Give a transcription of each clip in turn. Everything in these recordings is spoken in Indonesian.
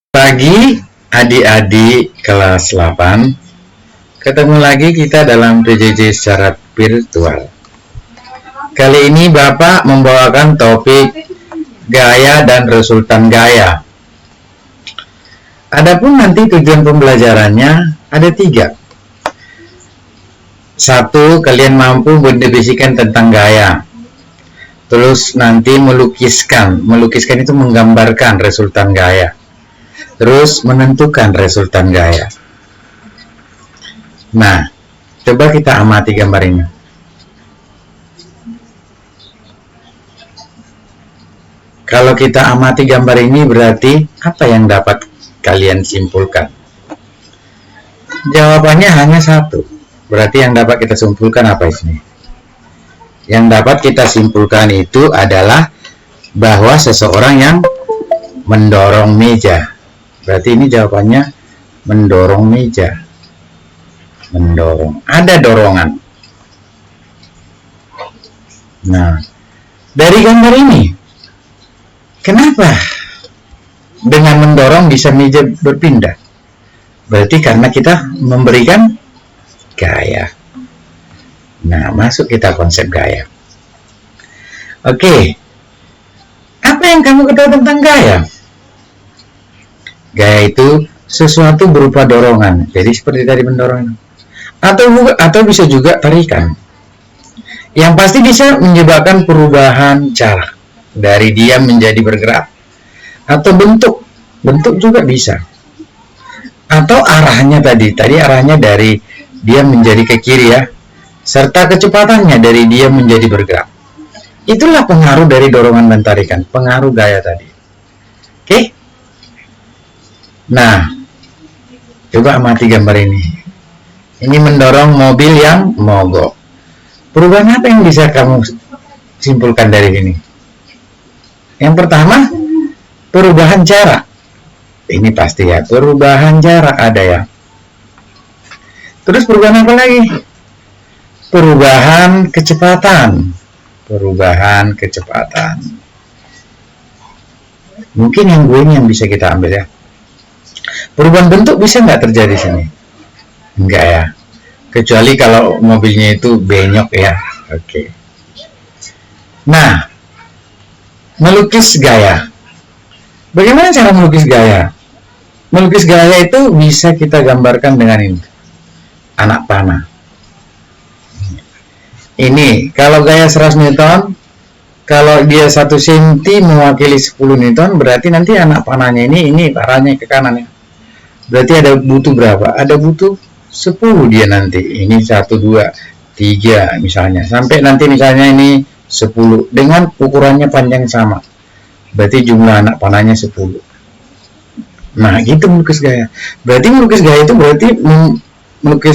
Pagi adik-adik kelas 8, ketemu lagi kita dalam PJJ secara virtual. Kali ini Bapak membawakan topik gaya dan resultan gaya. Adapun nanti tujuan pembelajarannya ada 3. 1. Kalian mampu mendefinisikan tentang gaya. Terus nanti melukiskan itu menggambarkan resultan gaya. Terus menentukan resultan gaya. Nah, coba kita amati gambar ini. Kalau kita amati gambar ini berarti apa yang dapat kalian simpulkan? Jawabannya hanya 1. Berarti yang dapat kita simpulkan apa ini? Yang dapat kita simpulkan itu adalah bahwa seseorang yang mendorong meja. Berarti ini jawabannya mendorong meja. Mendorong. Ada dorongan. Nah, dari gambar ini, kenapa dengan mendorong bisa meja berpindah? Berarti karena kita memberikan gaya. Nah, masuk kita konsep gaya. Oke. Apa yang kamu ketahui tentang gaya? Gaya itu sesuatu berupa dorongan. Jadi seperti tadi mendorong. Atau bisa juga tarikan. Yang pasti bisa menyebabkan perubahan cara dari diam menjadi bergerak. Atau bentuk. Bentuk juga bisa. Atau arahnya tadi arahnya dari diam menjadi ke kiri ya. Serta kecepatannya dari diam menjadi bergerak. Itulah pengaruh dari dorongan dan tarikan. Pengaruh gaya tadi. Oke? Nah, coba amati gambar ini. Ini mendorong mobil yang mogok. Perubahan apa yang bisa kamu simpulkan dari ini? Yang pertama, perubahan jarak. Ini pasti ya, perubahan jarak ada ya. Terus perubahan apa lagi? Perubahan kecepatan. Perubahan kecepatan. Mungkin yang gue ini yang bisa kita ambil ya. Perubahan bentuk bisa nggak terjadi di sini? Enggak ya. Kecuali kalau mobilnya itu benyok ya. Oke. Nah, melukis gaya. Bagaimana cara melukis gaya? Melukis gaya itu bisa kita gambarkan dengan ini. Anak panah. Ini, kalau gaya 100 Newton, kalau dia 1 cm mewakili 10 Newton, berarti nanti anak panahnya ini arahnya ke kanan ya. Berarti ada butuh berapa? Ada butuh 10 dia nanti. Ini 1, 2, 3 misalnya. Sampai nanti misalnya ini 10 dengan ukurannya panjang sama. Berarti jumlah anak panahnya 10. Nah, gitu melukis gaya. Berarti melukis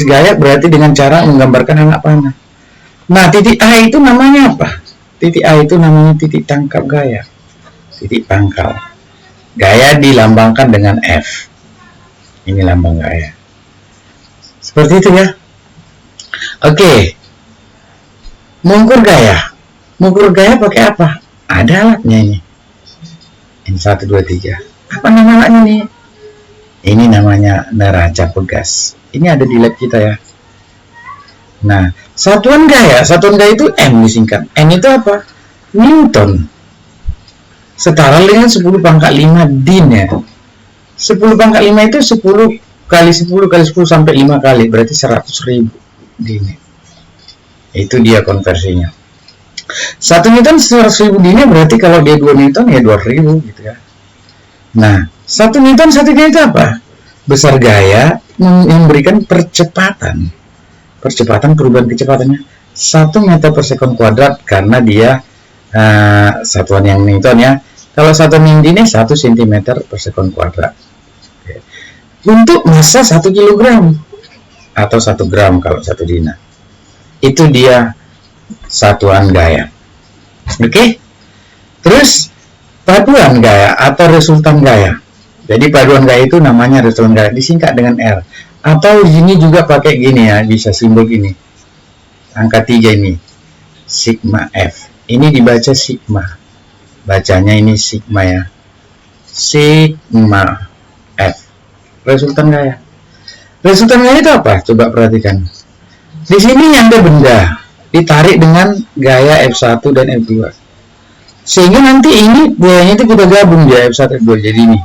gaya berarti dengan cara menggambarkan anak panah. Nah, titik A itu namanya apa? Titik A itu namanya titik tangkap gaya. Titik pangkal. Gaya dilambangkan dengan F. Ini lambang gaya. Seperti itu ya. Oke. Mengukur gaya. Mengukur gaya pakai apa? Ada alatnya ini. Ini 1, 2, 3. Apa nama alatnya nih? Ini namanya neraca pegas. Ini ada di lab kita ya. Nah, satuan gaya itu M disingkat. M itu apa? Newton. Setara dengan 10 pangkat 5 din ya. 10 pangkat 5 itu 10 kali 10 kali 10 sampai 5 kali. Berarti 100.000 din. Itu dia konversinya. 1 Newton 100.000 din berarti kalau dia 2 Newton ya 200.000 gitu ya. Nah, 1 Newton itu apa? Besar gaya memberikan percepatan. Percepatan, perubahan kecepatannya 1 meter per sekon kuadrat karena dia satuan yang Newton ya. Kalau satuan yang ini 1 cm per sekon kuadrat. Oke. Untuk massa 1 kg atau 1 gram kalau 1 dina. Itu dia satuan gaya. Oke. Terus paduan gaya atau resultan gaya. Jadi paduan gaya itu namanya resultan gaya, disingkat dengan R. Atau ini juga pakai gini ya, bisa simbol gini. Angka 3 ini. Sigma F. Ini dibaca sigma. Bacanya ini sigma ya. Sigma. resultan gaya. Resultan gaya itu apa? Coba perhatikan. Di sini ada benda ditarik dengan gaya F1 dan F2. Sehingga nanti ini gayanya itu kita gabung dia F1 F2 jadi ini.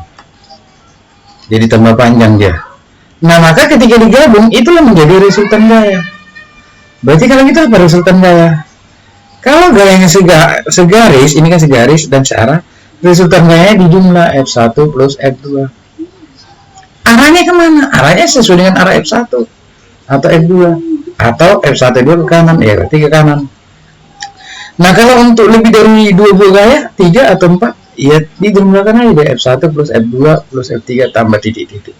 Jadi tambah panjang dia. Nah, maka ketika digabung itulah menjadi resultan gaya. Berarti kalau kita apa resultan gaya? Kalau gayanya segaris, ini kan segaris dan searah, resultan gayanya dijumlah F1 plus F2. Arahnya kemana? Arahnya sesuai dengan arah F1 atau F2 atau F1 F2 ke kanan, ya berarti ke kanan. Nah, kalau untuk lebih dari 2 buah gaya, 3 atau 4, ya dijumlahkan aja deh F1 plus F2 plus F3 tambah titik-titik.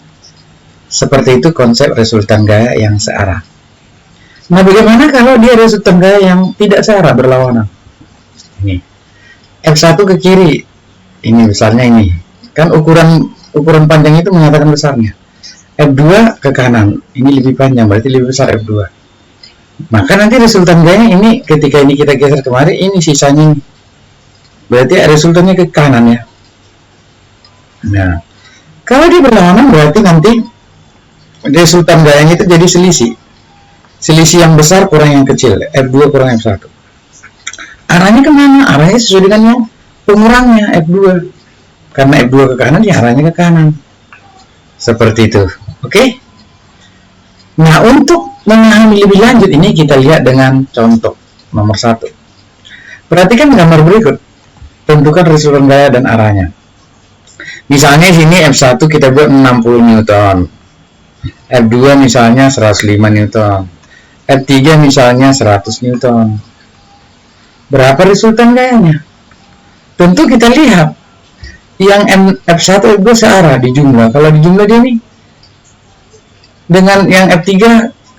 Seperti itu konsep resultan gaya yang searah. Nah, bagaimana kalau dia resultan gaya yang tidak searah, berlawanan? Ini F1 ke kiri, ini besarnya ini. Kan ukuran panjang itu menyatakan besarnya. F2 ke kanan, ini lebih panjang, berarti lebih besar F2. Maka nanti resultan gayanya ini ketika ini kita geser kemari, ini sisanya ini. Berarti resultannya ke kanan ya. Nah, kalau dia berlawanan berarti nanti resultan gayanya itu jadi selisih. Selisih yang besar kurang yang kecil, F2 kurang F1. Arahnya kemana? Arahnya sesuai dengan yang pengurangnya F2. Karena F2 ke kanan, ya arahnya ke kanan. Seperti itu. Oke? Nah, untuk memahami lebih lanjut ini kita lihat dengan contoh nomor 1. Perhatikan gambar berikut. Tentukan resultan gaya dan arahnya. Misalnya sini F1 kita buat 60 Newton. F2 misalnya 105 Newton. F3 misalnya 100 Newton. Berapa resultan gayanya? Tentu kita lihat yang F1 F2 searah dijumlah. Kalau dijumlah dia nih dengan yang F3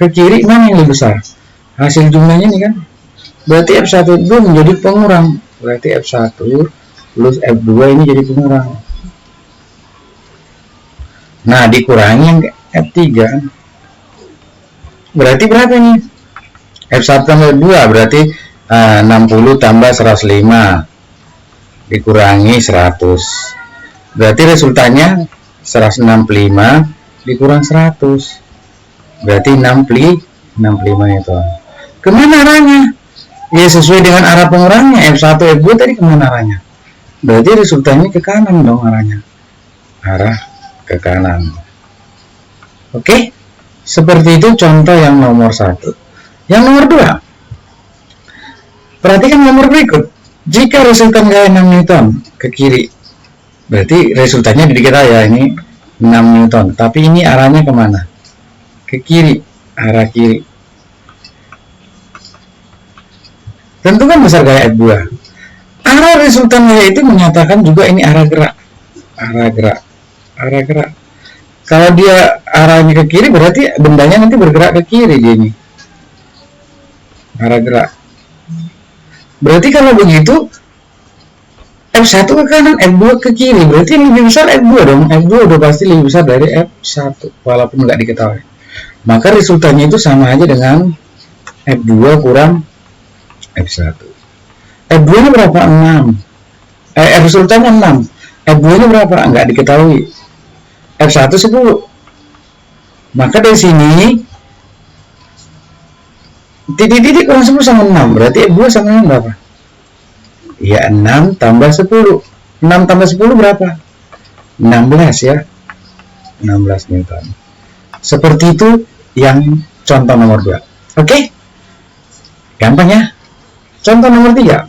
ke kiri, mana yang lebih besar? Hasil jumlahnya nih kan. Berarti F1 F2 menjadi pengurang. Berarti F1 plus F2 ini jadi pengurang. Nah, dikurangi yang F3. Berarti berapa nih? F1 tambah 2 berarti 60 tambah 105 dikurangi 100. Berarti resultannya 165 dikurang 100. Berarti 65 itu. Kemana arahnya? Ya sesuai dengan arah pengurangnya. F1 F2 tadi kemana arahnya? Berarti resultannya ke kanan dong arahnya. Arah ke kanan. Oke? Seperti itu contoh yang nomor 1. Yang nomor 2. Perhatikan nomor berikut. Jika resultan gaya 6 Newton ke kiri, berarti resultannya di kita ya ini 6 Newton. Tapi ini arahnya kemana? Ke kiri, arah kiri. Tentukan besar gaya F2. Arah resultan gaya itu menyatakan juga ini arah gerak. Arah gerak. Kalau dia arahnya ke kiri berarti bendanya nanti bergerak ke kiri dia ini. Arah gerak. Berarti kalau begitu F1 ke kanan, F2 ke kiri. Berarti yang lebih besar F2 dong. F2 udah pasti lebih besar dari F1 walaupun nggak diketahui. Maka resultannya itu sama aja dengan F2 kurang F1. F2 nya berapa? 6. Resultannya 6. F2 nya berapa? Nggak diketahui. F1 10. Maka dari sini titik-titik kurang 10 sama 6. Berarti F2 sama 6 berapa? Ya 6 tambah 10. 6 tambah 10 berapa? 16 ya. 16 Newton. Seperti itu yang contoh nomor 2. Oke? Gampang ya? Contoh nomor 3.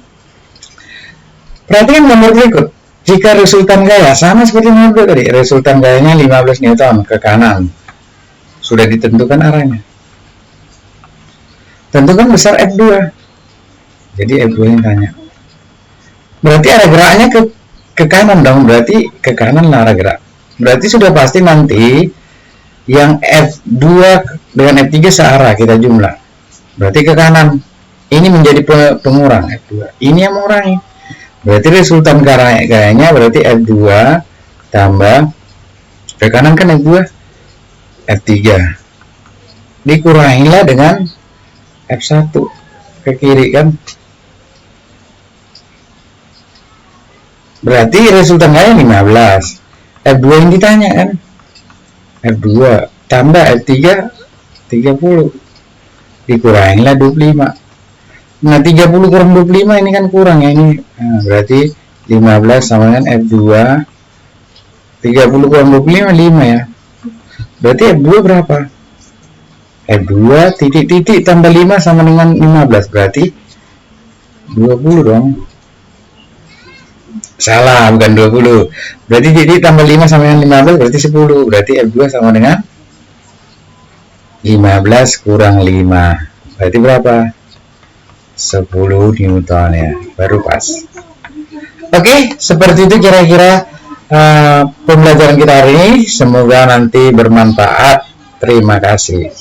Perhatikan nomor berikut. Jika resultan gaya sama seperti nomor 2 tadi, resultan gayanya 15 Newton ke kanan. Sudah ditentukan arahnya. Tentukan besar F2. Jadi F2 yang tanya. Berarti arah geraknya ke kanan dong. Berarti ke kanan lah arah gerak. Berarti sudah pasti nanti yang F2 dengan F3 searah kita jumlah. Berarti ke kanan. Ini menjadi pengurang F2. Ini yang mengurangi. Berarti resultan gayanya berarti F2 tambah ke kanan kan F2 F3 dikurangilah dengan F1 ke kiri kan. Berarti resultan gaya 15. F2 yang ditanya kan. F2 tambah F3 30, dikurangilah 25. Nah 30 kurang 25 ini kan kurang ya ini. Nah, berarti 15 sama dengan F2. 30 kurang 25 5 ya. Berarti F2 berapa? F2 titik-titik tambah 5 sama dengan 15, berarti 20 dong. Salah, bukan 20. Berarti titik tambah 5 sama dengan 15 berarti 10. Berarti F2 sama dengan 15 kurang 5. Berarti berapa? 10 Newton ya. Baru pas. Oke, seperti itu kira-kira pembelajaran kita hari ini. Semoga nanti bermanfaat. Terima kasih.